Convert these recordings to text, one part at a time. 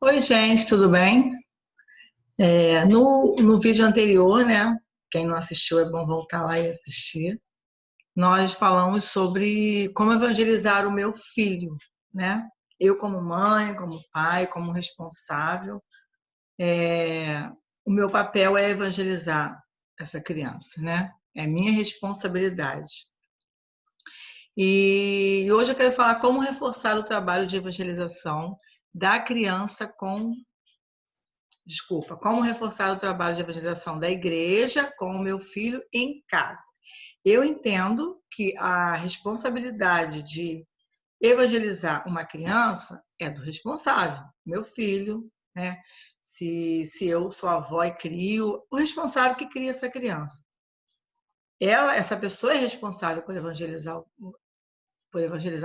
Oi, gente, tudo bem? No vídeo anterior, né? Quem não assistiu é bom voltar lá e assistir. Nós falamos sobre como evangelizar o meu filho, né? Eu, como mãe, como pai, como responsável, é, o meu papel é evangelizar essa criança, né? É minha responsabilidade. E hoje eu quero falar como reforçar o trabalho de evangelização da criança com como reforçar o trabalho de evangelização da igreja com o meu filho em casa. Eu entendo que a responsabilidade de evangelizar uma criança é do responsável, meu filho, né? Se eu sou avó e crio, o responsável que cria essa criança. Essa pessoa é responsável por evangelizar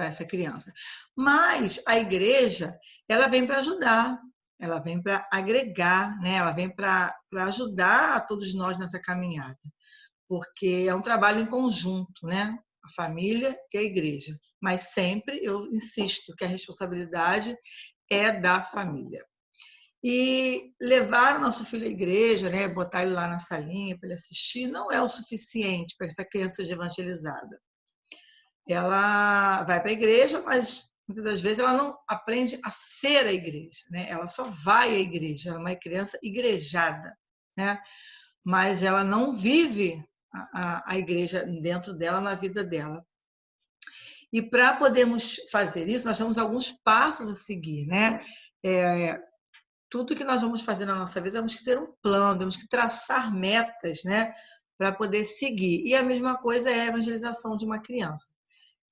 essa criança. Mas a igreja, ela vem para ajudar, ela vem para agregar, né? Ela vem para ajudar a todos nós nessa caminhada, porque é um trabalho em conjunto, né? A família e a igreja. Mas sempre eu insisto que a responsabilidade é da família. E levar o nosso filho à igreja, né? Botar ele lá na salinha para ele assistir, não é o suficiente para que essa criança seja evangelizada. Ela vai para a igreja, mas muitas das vezes ela não aprende a ser a igreja, né? Ela só vai à igreja, ela é uma criança igrejada, né? Mas ela não vive a igreja dentro dela, na vida dela. E para podermos fazer isso, nós temos alguns passos a seguir, né? Tudo que nós vamos fazer na nossa vida, temos que ter um plano, temos que traçar metas, né? Para poder seguir. E a mesma coisa é a evangelização de uma criança.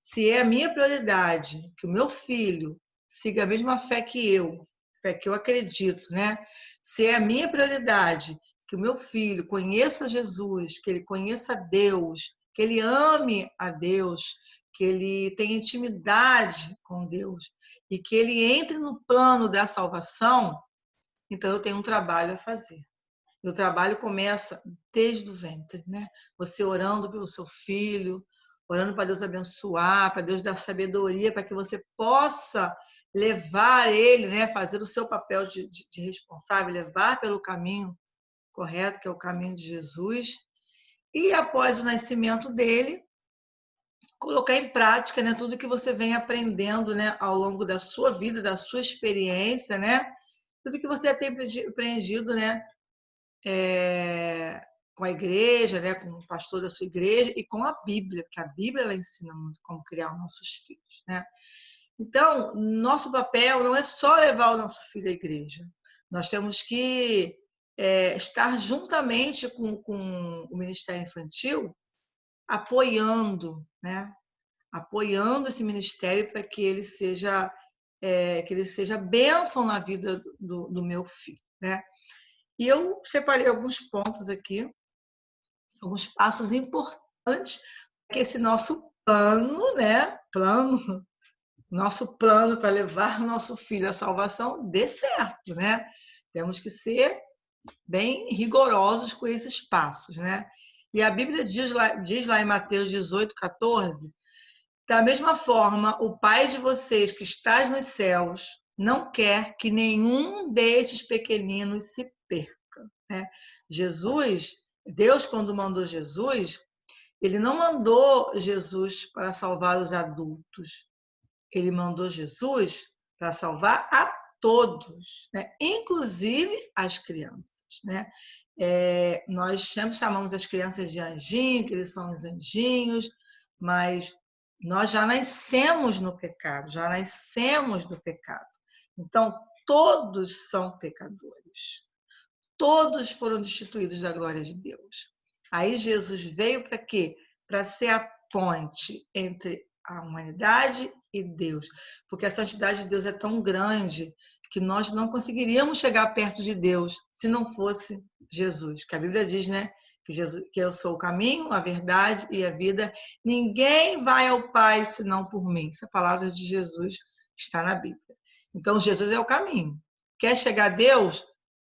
Se é a minha prioridade que o meu filho siga a mesma fé que eu acredito, né? Se é a minha prioridade que o meu filho conheça Jesus, que ele conheça Deus, que ele ame a Deus, que ele tenha intimidade com Deus e que ele entre no plano da salvação, então eu tenho um trabalho a fazer. E o trabalho começa desde o ventre, né? Você orando pelo seu filho, orando para Deus abençoar, para Deus dar sabedoria, para que você possa levar ele, né? Fazer o seu papel de responsável, levar pelo caminho correto, que é o caminho de Jesus. E após o nascimento dele, colocar em prática, né? Tudo que você vem aprendendo, né? Ao longo da sua vida, da sua experiência, né? Tudo que você tem aprendido, né? Com a igreja, né, com o pastor da sua igreja e com a Bíblia, porque a Bíblia ela ensina muito como criar os nossos filhos, né? Então, nosso papel não é só levar o nosso filho à igreja. Nós temos que estar juntamente com o Ministério Infantil, apoiando, né? Apoiando esse ministério para que ele seja bênção na vida do meu filho, né? E eu separei alguns pontos aqui, alguns passos importantes para que esse nosso plano, né? Nosso plano para levar nosso filho à salvação dê certo, né? Temos que ser bem rigorosos com esses passos, né? E a Bíblia diz lá em Mateus 18:14, da mesma forma, o Pai de vocês que estás nos céus não quer que nenhum desses pequeninos se perca, né? Deus, quando mandou Jesus, ele não mandou Jesus para salvar os adultos, ele mandou Jesus para salvar a todos, né? Inclusive as crianças, né? Nós sempre chamamos as crianças de anjinho, que eles são os anjinhos, mas nós já nascemos no pecado, já nascemos do pecado. Então, todos são pecadores. Todos foram destituídos da glória de Deus. Aí Jesus veio para quê? Para ser a ponte entre a humanidade e Deus. Porque a santidade de Deus é tão grande que nós não conseguiríamos chegar perto de Deus se não fosse Jesus. Que a Bíblia diz, né? Que eu sou o caminho, a verdade e a vida. Ninguém vai ao Pai senão por mim. Essa palavra de Jesus está na Bíblia. Então, Jesus é o caminho. Quer chegar a Deus?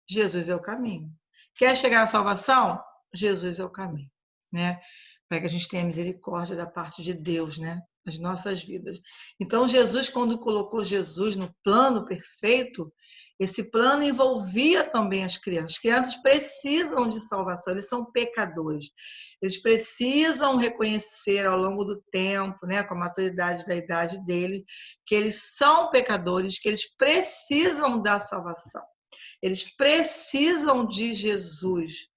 Jesus é o caminho. Quer chegar à salvação? Jesus é o caminho, né? Para que a gente tenha misericórdia da parte de Deus, né? as nossas vidas. Então, Jesus, quando colocou Jesus no plano perfeito, esse plano envolvia também as crianças. As crianças precisam de salvação, eles são pecadores. Eles precisam reconhecer ao longo do tempo, né, com a maturidade da idade deles, que eles são pecadores, que eles precisam da salvação. Eles precisam de Jesus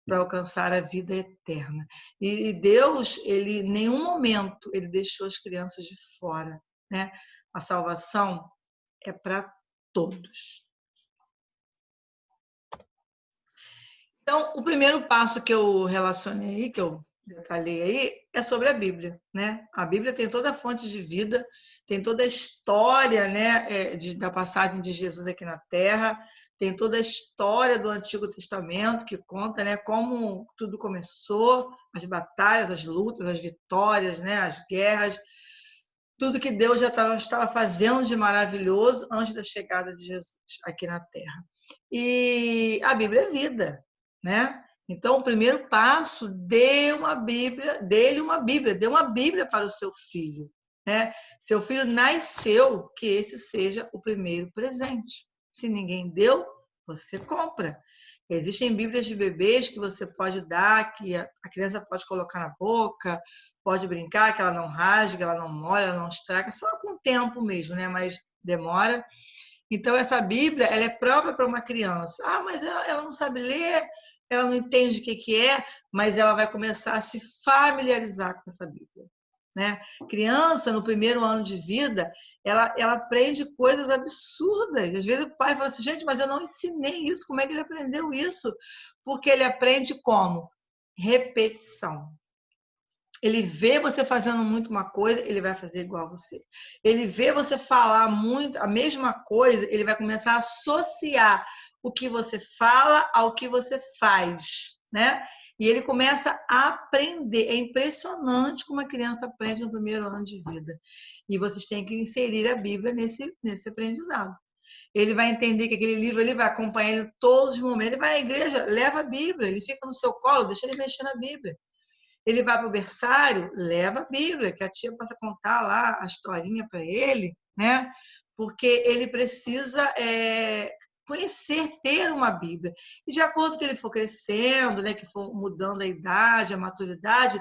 para alcançar a vida eterna. E Deus, ele em nenhum momento ele deixou as crianças de fora, né? A salvação é para todos. Então, o primeiro passo que eu relacionei, que eu detalhei aí, é sobre a Bíblia, né? A Bíblia tem toda a fonte de vida, tem toda a história, né, da passagem de Jesus aqui na Terra, tem toda a história do Antigo Testamento que conta, né, como tudo começou, as batalhas, as lutas, as vitórias, né, as guerras, tudo que Deus já estava fazendo de maravilhoso antes da chegada de Jesus aqui na Terra. E a Bíblia é vida, né? Então, o primeiro passo, dê uma Bíblia, dê-lhe uma Bíblia, dê uma Bíblia para o seu filho, né? Seu filho nasceu, que esse seja o primeiro presente. Se ninguém deu, você compra. Existem Bíblias de bebês que você pode dar, que a criança pode colocar na boca, pode brincar, que ela não rasga, ela não molha, ela não estraga, só com o tempo mesmo, né? Mas demora. Então, essa Bíblia, ela é própria para uma criança. Ah, mas ela não sabe ler, ela não entende o que é, mas ela vai começar a se familiarizar com essa Bíblia, né? Criança, no primeiro ano de vida, ela aprende coisas absurdas. Às vezes o pai fala assim, gente, mas eu não ensinei isso, como é que ele aprendeu isso? Porque ele aprende como? Repetição. Ele vê você fazendo muito uma coisa, ele vai fazer igual a você. Ele vê você falar muito a mesma coisa, ele vai começar a associar o que você fala ao que você faz, né? E ele começa a aprender. É impressionante como a criança aprende no primeiro ano de vida. E vocês têm que inserir a Bíblia nesse aprendizado. Ele vai entender que aquele livro ele vai acompanhar ele em todos os momentos. Ele vai à igreja, leva a Bíblia, ele fica no seu colo, deixa ele mexer na Bíblia. Ele vai para o berçário, leva a Bíblia, que a tia possa contar lá a historinha para ele, né? Porque ele precisa conhecer, ter uma Bíblia. E de acordo com que ele for crescendo, né, que for mudando a idade, a maturidade,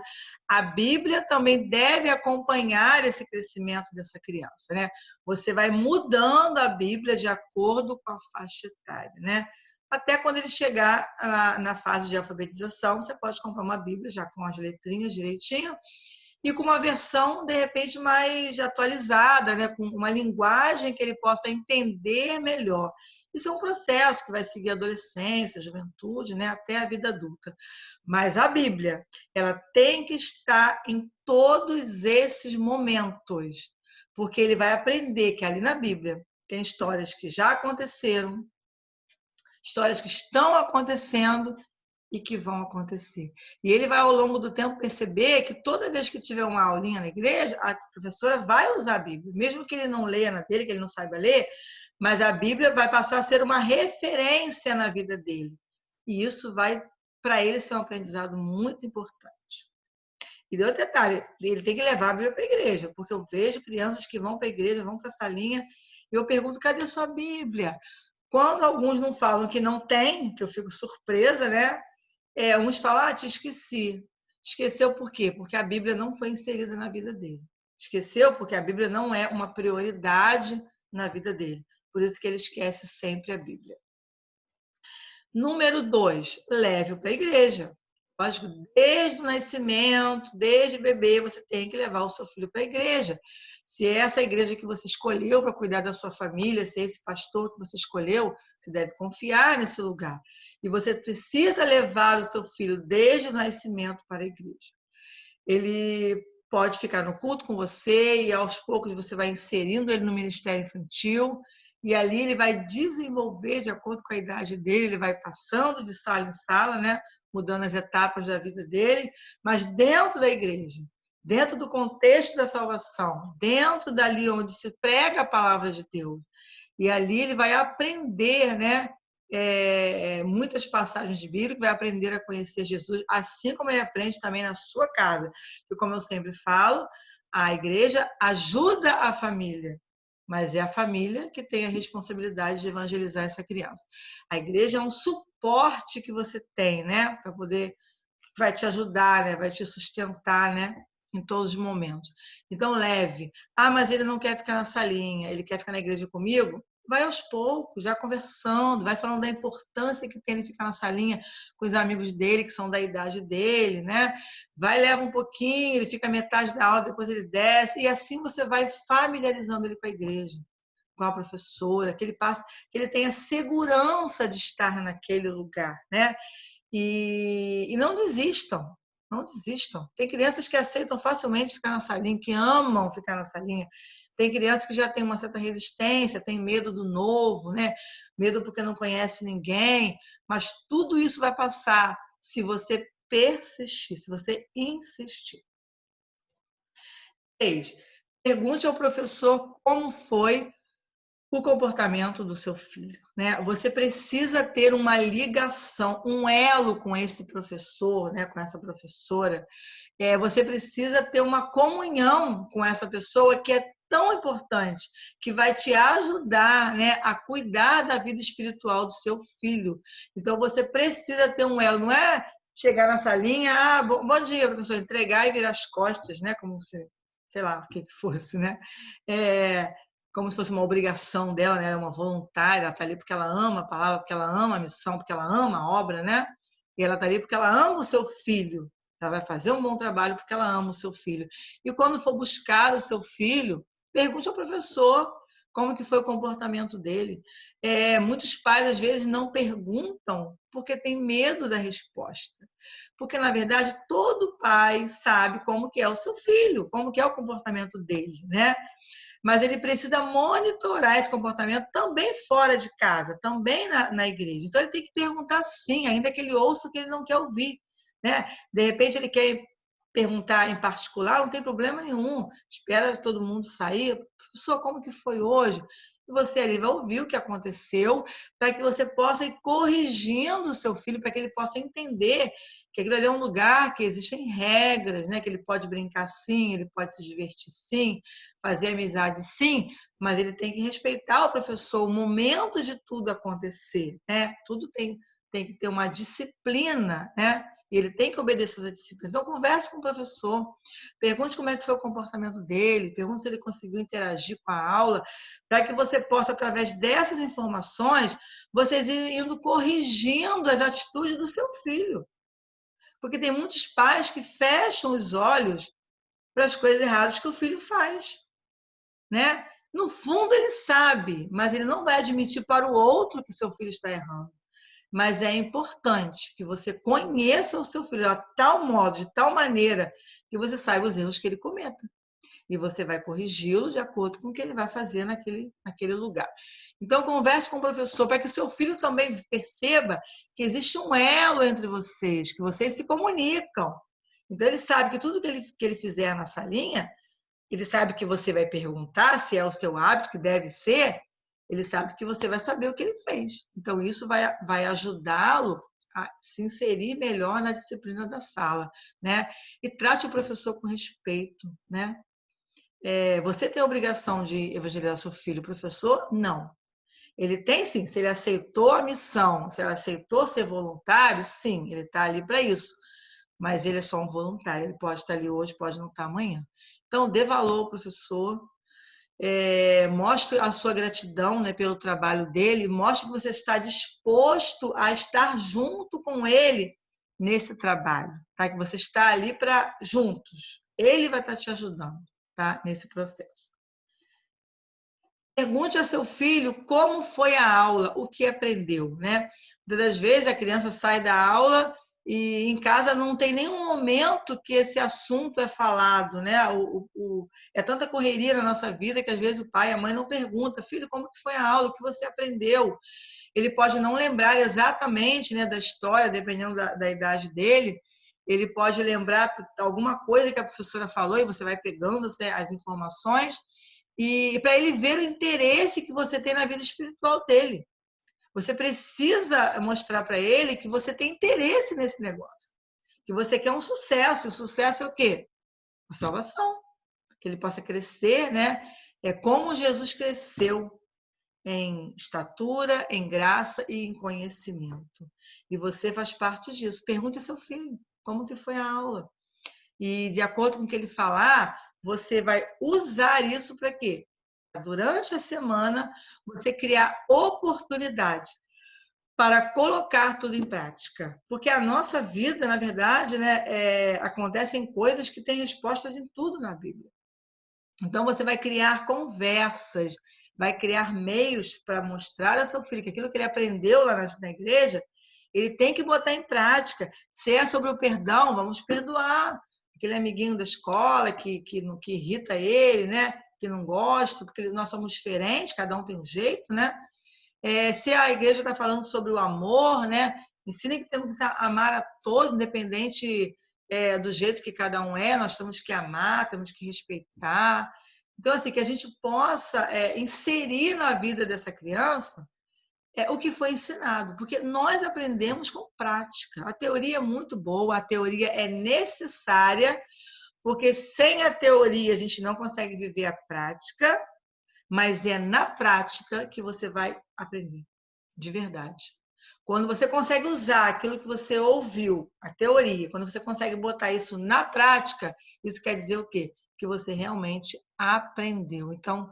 a Bíblia também deve acompanhar esse crescimento dessa criança, né? Você vai mudando a Bíblia de acordo com a faixa etária, né? Até quando ele chegar na fase de alfabetização, você pode comprar uma Bíblia já com as letrinhas direitinho e com uma versão, de repente, mais atualizada, né? Com uma linguagem que ele possa entender melhor. Isso é um processo que vai seguir a adolescência, a juventude, né? Até a vida adulta. Mas a Bíblia, ela tem que estar em todos esses momentos, porque ele vai aprender que ali na Bíblia tem histórias que já aconteceram, histórias que estão acontecendo e que vão acontecer. E ele vai, ao longo do tempo, perceber que toda vez que tiver uma aulinha na igreja, a professora vai usar a Bíblia, mesmo que ele não leia na dele, que ele não saiba ler, mas a Bíblia vai passar a ser uma referência na vida dele. E isso vai, para ele, ser um aprendizado muito importante. E outro detalhe, ele tem que levar a Bíblia para a igreja, porque eu vejo crianças que vão para a igreja, vão para a salinha, e eu pergunto, cadê sua Bíblia? Quando alguns não falam que não tem, que eu fico surpresa, né? Uns falam, te esqueci. Esqueceu por quê? Porque a Bíblia não foi inserida na vida dele. Esqueceu porque a Bíblia não é uma prioridade na vida dele. Por isso que ele esquece sempre a Bíblia. Número 2, leve-o para a igreja. Lógico, desde o nascimento, desde bebê, você tem que levar o seu filho para a igreja. Se é essa igreja que você escolheu para cuidar da sua família, se é esse pastor que você escolheu, você deve confiar nesse lugar. E você precisa levar o seu filho desde o nascimento para a igreja. Ele pode ficar no culto com você e aos poucos você vai inserindo ele no ministério infantil e ali ele vai desenvolver de acordo com a idade dele, ele vai passando de sala em sala, né? Mudando as etapas da vida dele, mas dentro da igreja, dentro do contexto da salvação, dentro dali onde se prega a palavra de Deus. E ali ele vai aprender, né? Muitas passagens de Bíblia, vai aprender a conhecer Jesus, assim como ele aprende também na sua casa. E como eu sempre falo, A igreja ajuda a família, mas é a família que tem a responsabilidade de evangelizar essa criança. A igreja é um suporte que você tem, né, para poder, vai te ajudar, né, vai te sustentar, né, em todos os momentos. Então leve. Ah, mas ele não quer ficar na salinha, ele quer ficar na igreja comigo? Vai aos poucos, já conversando, vai falando da importância que tem ele ficar na salinha com os amigos dele, que são da idade dele, né? Vai, leva um pouquinho, ele fica metade da aula, depois ele desce, e assim você vai familiarizando ele com a igreja, com a professora, que ele passe, que ele tenha segurança de estar naquele lugar, né? E não desistam, não desistam. Tem crianças que aceitam facilmente ficar na salinha, que amam ficar na salinha. Tem crianças que já têm uma certa resistência, têm medo do novo, né? Medo porque não conhece ninguém. Mas tudo isso vai passar se você persistir, se você insistir. 3. Pergunte ao professor como foi o comportamento do seu filho, né? Você precisa ter uma ligação, um elo com esse professor, né? Com essa professora. Você precisa ter uma comunhão com essa pessoa que é tão importante, que vai te ajudar, né, a cuidar da vida espiritual do seu filho. Então você precisa ter um elo, não é chegar na salinha, bom dia, professor, entregar e virar as costas, né? Como se, sei lá, o que fosse, né? Como se fosse uma obrigação dela, né? Uma voluntária, ela está ali porque ela ama a palavra, porque ela ama a missão, porque ela ama a obra, né? E ela está ali porque ela ama o seu filho. Ela vai fazer um bom trabalho porque ela ama o seu filho. E quando for buscar o seu filho, pergunte ao professor como que foi o comportamento dele. Muitos pais, às vezes, não perguntam porque tem medo da resposta. Porque, na verdade, todo pai sabe como que é o seu filho, como que é o comportamento dele, né? Mas ele precisa monitorar esse comportamento também fora de casa, também na igreja. Então, ele tem que perguntar sim, ainda que ele ouça o que ele não quer ouvir, né? De repente, ele quer perguntar em particular, não tem problema nenhum. Espera todo mundo sair. Professor, como que foi hoje? E você ali vai ouvir o que aconteceu, para que você possa ir corrigindo o seu filho, para que ele possa entender que aquilo ali é um lugar que existem regras, né? Que ele pode brincar sim, ele pode se divertir sim, fazer amizade sim, mas ele tem que respeitar o professor, o momento de tudo acontecer, né? Tudo tem que ter uma disciplina, né? E ele tem que obedecer essa disciplina. Então, converse com o professor, pergunte como é que foi o comportamento dele, pergunte se ele conseguiu interagir com a aula, para que você possa, através dessas informações, vocês irem indo corrigindo as atitudes do seu filho. Porque tem muitos pais que fecham os olhos para as coisas erradas que o filho faz, né? No fundo, ele sabe, mas ele não vai admitir para o outro que seu filho está errando. Mas é importante que você conheça o seu filho de tal modo, de tal maneira, que você saiba os erros que ele cometa. E você vai corrigi-lo de acordo com o que ele vai fazer naquele lugar. Então, converse com o professor para que o seu filho também perceba que existe um elo entre vocês, que vocês se comunicam. Então, ele sabe que tudo que ele fizer na salinha, ele sabe que você vai perguntar se é o seu hábito, que deve ser, ele sabe que você vai saber o que ele fez. Então, isso vai ajudá-lo a se inserir melhor na disciplina da sala, né? E trate o professor com respeito, né? Você tem a obrigação de evangelizar seu filho, o professor? Não. Ele tem sim, se ele aceitou a missão, se ele aceitou ser voluntário, sim, ele está ali para isso. Mas ele é só um voluntário, ele pode estar ali hoje, pode não estar amanhã. Então, dê valor ao professor, mostre a sua gratidão, né, pelo trabalho dele, mostre que você está disposto a estar junto com ele nesse trabalho, tá? Que você está ali para juntos. Ele vai estar te ajudando, tá? Nesse processo. Pergunte a seu filho como foi a aula, o que aprendeu, né? Muitas das vezes a criança sai da aula e em casa não tem nenhum momento que esse assunto é falado, né? É tanta correria na nossa vida que às vezes o pai e a mãe não perguntam, filho, como que foi a aula, o que você aprendeu? Ele pode não lembrar exatamente, né, da história, dependendo da idade dele, ele pode lembrar alguma coisa que a professora falou e você vai pegando as informações, e para ele ver o interesse que você tem na vida espiritual dele. Você precisa mostrar para ele que você tem interesse nesse negócio, que você quer um sucesso. E o sucesso é o quê? A salvação. que ele possa crescer, né? É como Jesus cresceu em estatura, em graça e em conhecimento. E você faz parte disso. Pergunte ao seu filho como que foi a aula. E de acordo com o que ele falar, você vai usar isso para quê? Durante a semana, você criar oportunidade para colocar tudo em prática. Porque a nossa vida, na verdade, né, acontecem coisas que têm resposta de tudo na Bíblia. Então, você vai criar conversas, vai criar meios para mostrar ao seu filho que aquilo que ele aprendeu lá na igreja, ele tem que botar em prática. Se é sobre o perdão, vamos perdoar aquele amiguinho da escola que irrita ele, né? Que não gosta, porque nós somos diferentes, cada um tem um jeito, né? Se a igreja está falando sobre o amor, né? Ensina que temos que amar a todos, independente do jeito que cada um é, nós temos que amar, temos que respeitar. Então, assim, que a gente possa inserir na vida dessa criança o que foi ensinado, porque nós aprendemos com prática. A teoria é muito boa, a teoria é necessária, porque sem a teoria a gente não consegue viver a prática, mas é na prática que você vai aprender, de verdade. Quando você consegue usar aquilo que você ouviu, a teoria, quando você consegue botar isso na prática, isso quer dizer o quê? Que você realmente aprendeu. Então,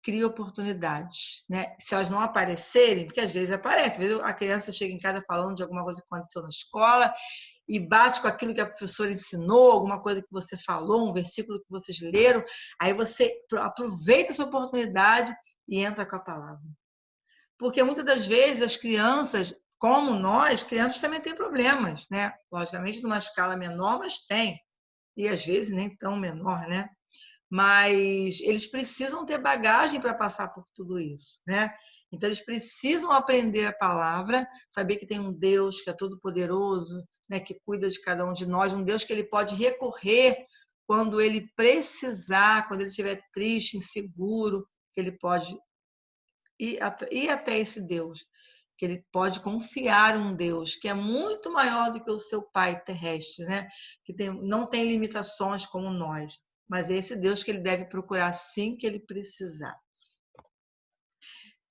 cria oportunidades, né? Se elas não aparecerem, porque às vezes aparece, às vezes a criança chega em casa falando de alguma coisa que aconteceu na escola e bate com aquilo que a professora ensinou, alguma coisa que você falou, um versículo que vocês leram, aí você aproveita essa oportunidade e entra com a palavra. Porque muitas das vezes as crianças, como nós, crianças também têm problemas, né? Logicamente, numa escala menor, mas tem. E às vezes nem tão menor, né? Mas eles precisam ter bagagem para passar por tudo isso, né? Então eles precisam aprender a palavra, saber que tem um Deus que é todo poderoso, né, que cuida de cada um de nós, um Deus que ele pode recorrer quando ele precisar, quando ele estiver triste, inseguro, que ele pode ir até esse Deus, que ele pode confiar em um Deus que é muito maior do que o seu pai terrestre, né? Que não tem limitações como nós, mas é esse Deus que ele deve procurar assim que ele precisar.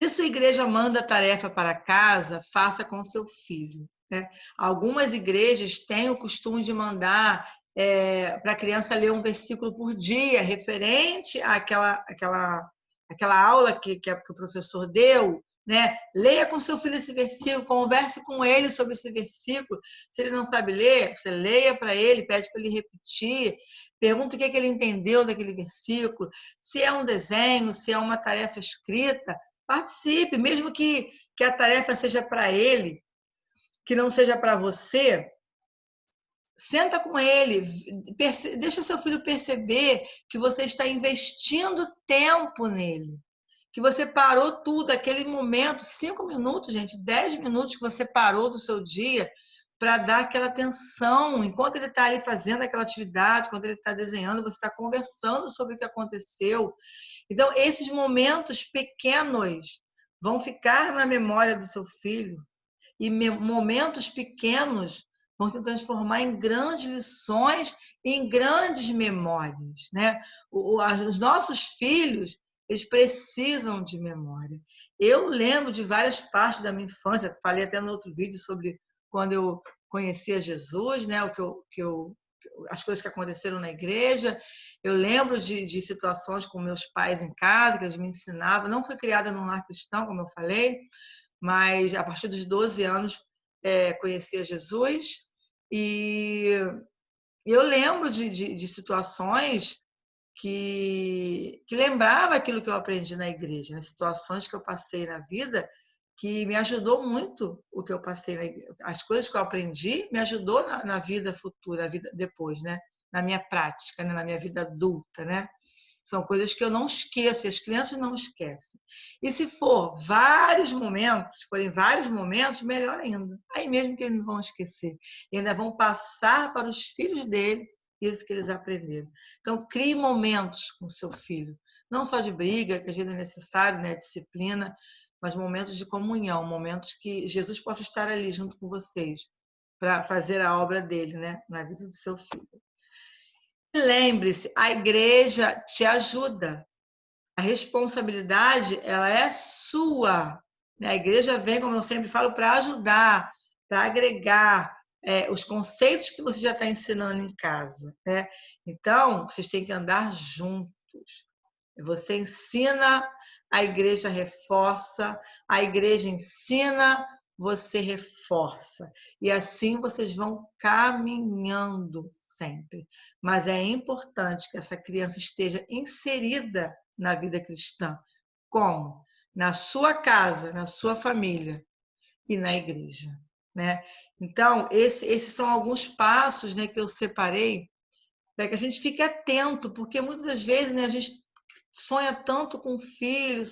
Se sua igreja manda tarefa para casa, faça com seu filho, né? Algumas igrejas têm o costume de mandar para a criança ler um versículo por dia, referente àquela aula que o professor deu, né? Leia com seu filho esse versículo, converse com ele sobre esse versículo. Se ele não sabe ler, você leia para ele, pede para ele repetir, pergunta o que ele entendeu daquele versículo. Se é um desenho, se é uma tarefa escrita, participe, mesmo que a tarefa seja para ele, que não seja para você. Senta com ele, deixa seu filho perceber que você está investindo tempo nele, que você parou tudo, aquele momento, 5 minutos, gente, 10 minutos que você parou do seu dia para dar aquela atenção, enquanto ele está ali fazendo aquela atividade, quando ele está desenhando, você está conversando sobre o que aconteceu. Então, esses momentos pequenos vão ficar na memória do seu filho, e momentos pequenos vão se transformar em grandes lições, em grandes memórias, né? Os nossos filhos, eles precisam de memória. Eu lembro de várias partes da minha infância, falei até no outro vídeo sobre quando eu conhecia Jesus, né? As coisas que aconteceram na igreja. Eu lembro de situações com meus pais em casa, que eles me ensinavam. Não fui criada num lar cristão, como eu falei, mas a partir dos 12 anos conhecia Jesus. E eu lembro de situações que lembrava aquilo que eu aprendi na igreja, né? Situações que eu passei na vida que me ajudou muito o que eu passei, as coisas que eu aprendi me ajudou na vida futura, a vida depois, né? Na minha prática, né? Na minha vida adulta, né? São coisas que eu não esqueço, e as crianças não esquecem. E se forem vários momentos, melhor ainda. Aí mesmo que eles não vão esquecer. E ainda vão passar para os filhos dele isso que eles aprenderam. Então, crie momentos com seu filho. Não só de briga, que às vezes é necessário, né? Disciplina, mas momentos de comunhão, momentos que Jesus possa estar ali junto com vocês para fazer a obra dele, né? Na vida do seu filho. lembre-se, a igreja te ajuda. A responsabilidade, ela é sua. A igreja vem, como eu sempre falo, para ajudar, para agregar os conceitos que você já está ensinando em casa, né? Então, vocês têm que andar juntos. Você ensina, a igreja reforça, a igreja ensina, você reforça. E assim vocês vão caminhando sempre. Mas é importante que essa criança esteja inserida na vida cristã. Como? Na sua casa, na sua família e na igreja, né? Então, esses são alguns passos, né, que eu separei para que a gente fique atento, porque muitas das vezes, né, a gente sonha tanto com o filho,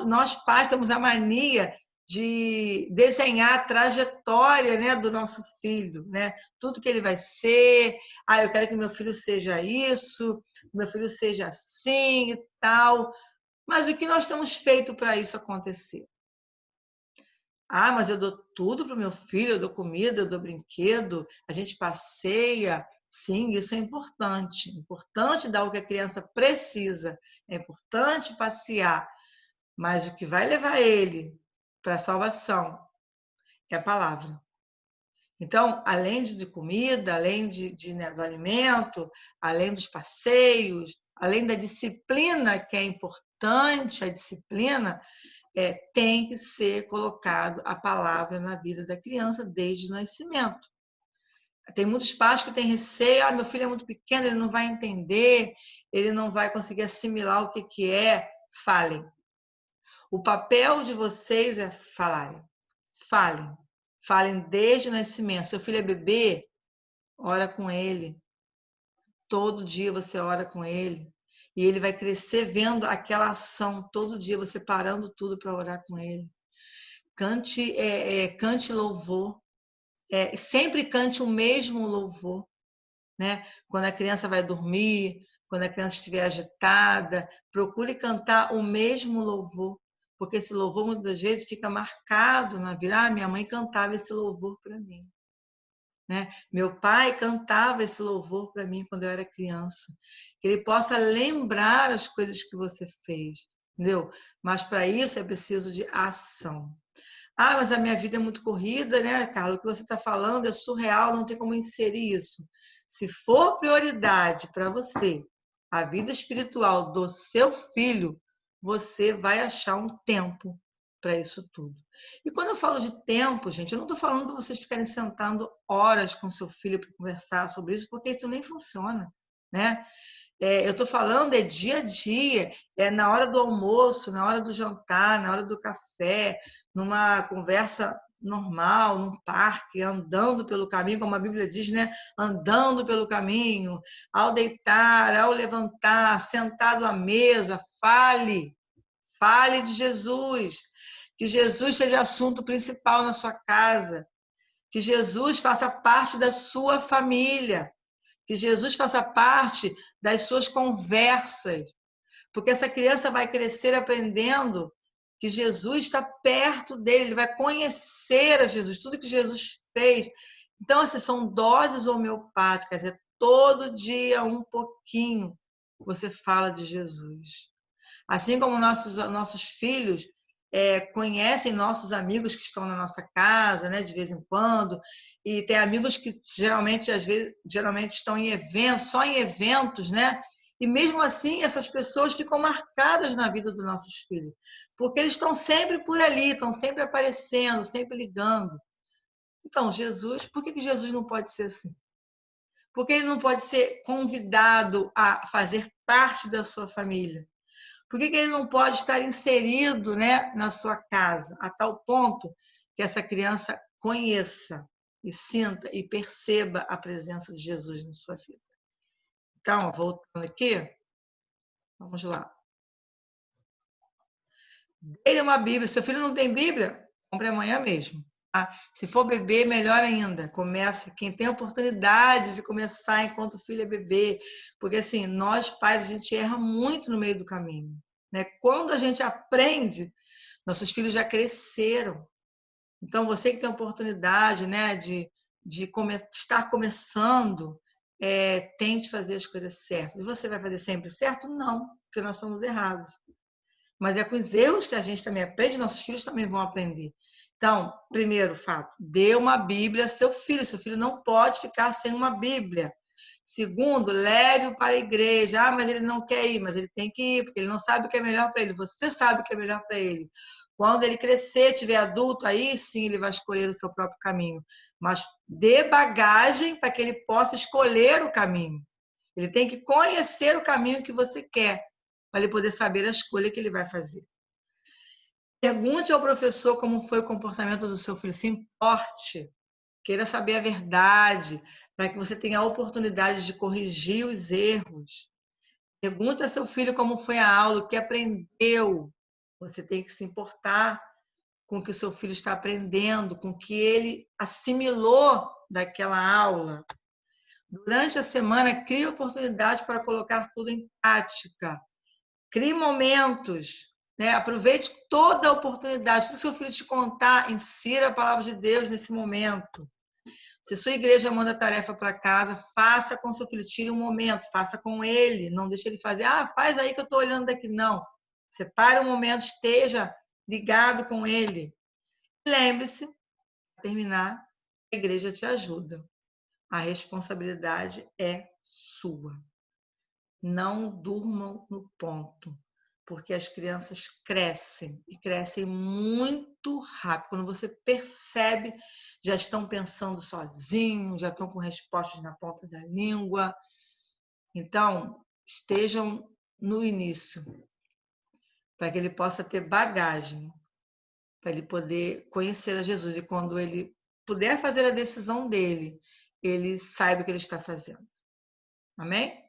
nós pais temos a mania de desenhar a trajetória, né, do nosso filho, né? Tudo que ele vai ser, eu quero que meu filho seja isso, meu filho seja assim e tal. Mas o que nós temos feito para isso acontecer? Mas eu dou tudo para o meu filho, eu dou comida, eu dou brinquedo, a gente passeia. Sim, isso é importante. É importante dar o que a criança precisa. É importante passear. Mas o que vai levar ele para a salvação é a palavra. Então, além de comida, além do alimento, além dos passeios, além da disciplina, que é importante, a disciplina, tem que ser colocado a palavra na vida da criança desde o nascimento. Tem muitos pais que têm receio, meu filho é muito pequeno, ele não vai entender, ele não vai conseguir assimilar o que é. Falem. O papel de vocês é falarem. Falem. Falem desde o nascimento. Seu filho é bebê, ora com ele. Todo dia você ora com ele. E ele vai crescer vendo aquela ação. Todo dia você parando tudo para orar com ele. Cante louvor. Sempre cante o mesmo louvor, né? Quando a criança vai dormir, quando a criança estiver agitada, procure cantar o mesmo louvor, porque esse louvor muitas das vezes fica marcado na vida. Minha mãe cantava esse louvor para mim, né? Meu pai cantava esse louvor para mim quando eu era criança. Que ele possa lembrar as coisas que você fez, entendeu? Mas para isso é preciso de ação. Mas a minha vida é muito corrida, né, Carla? O que você está falando é surreal, não tem como inserir isso. Se for prioridade para você a vida espiritual do seu filho, você vai achar um tempo para isso tudo. E quando eu falo de tempo, gente, eu não estou falando para vocês ficarem sentando horas com seu filho para conversar sobre isso, porque isso nem funciona, né? Eu estou falando dia a dia, na hora do almoço, na hora do jantar, na hora do café, numa conversa normal, num parque, andando pelo caminho, como a Bíblia diz, né? Andando pelo caminho, ao deitar, ao levantar, sentado à mesa, fale de Jesus, que Jesus seja assunto principal na sua casa, que Jesus faça parte da sua família, que Jesus faça parte das suas conversas, porque essa criança vai crescer aprendendo que Jesus está perto dele, ele vai conhecer a Jesus, tudo que Jesus fez. Então, assim, são doses homeopáticas, é todo dia um pouquinho você fala de Jesus. Assim como nossos filhos conhecem nossos amigos que estão na nossa casa, né, de vez em quando, e tem amigos que geralmente estão em eventos, só em eventos, né? E mesmo assim essas pessoas ficam marcadas na vida dos nossos filhos, porque eles estão sempre por ali, estão sempre aparecendo, sempre ligando. Então, Jesus, por que Jesus não pode ser assim? Por que ele não pode ser convidado a fazer parte da sua família? Por que ele não pode estar inserido, né, na sua casa, a tal ponto que essa criança conheça e sinta e perceba a presença de Jesus na sua vida? Então, voltando aqui, vamos lá. Dê uma Bíblia. Seu filho não tem Bíblia? Compre amanhã mesmo. Se for bebê, melhor ainda. Começa quem tem a oportunidade de começar enquanto o filho é bebê. Porque assim, nós pais, a gente erra muito no meio do caminho, né? Quando a gente aprende, nossos filhos já cresceram. Então, você que tem a oportunidade, né, de estar começando, tente fazer as coisas certas. E você vai fazer sempre certo? Não, porque nós somos errados. Mas é com os erros que a gente também aprende, nossos filhos também vão aprender. Então, primeiro fato, dê uma Bíblia ao seu filho. Seu filho não pode ficar sem uma Bíblia. Segundo, leve-o para a igreja. Mas ele não quer ir, mas ele tem que ir, porque ele não sabe o que é melhor para ele. Você sabe o que é melhor para ele. Quando ele crescer, tiver adulto, aí sim ele vai escolher o seu próprio caminho. Mas dê bagagem para que ele possa escolher o caminho. Ele tem que conhecer o caminho que você quer, para ele poder saber a escolha que ele vai fazer. Pergunte ao professor como foi o comportamento do seu filho. Se importe. Queira saber a verdade, para que você tenha a oportunidade de corrigir os erros. Pergunte a seu filho como foi a aula, o que aprendeu. Você tem que se importar com o que o seu filho está aprendendo, com o que ele assimilou daquela aula. Durante a semana, crie oportunidades para colocar tudo em prática. Crie momentos, né? Aproveite toda a oportunidade. Se o seu filho te contar, insira a palavra de Deus nesse momento. Se sua igreja manda tarefa para casa, faça com seu filho, tire um momento, faça com ele, não deixe ele fazer, faz aí que eu estou olhando daqui, não. Separe um momento, esteja ligado com ele. Lembre-se, para terminar, a igreja te ajuda. A responsabilidade é sua. Não durmam no ponto, porque as crianças crescem e crescem muito rápido. Quando você percebe, já estão pensando sozinhos, já estão com respostas na ponta da língua. Então, estejam no início, para que ele possa ter bagagem, para ele poder conhecer a Jesus. E quando ele puder fazer a decisão dele, ele saiba o que ele está fazendo. Amém?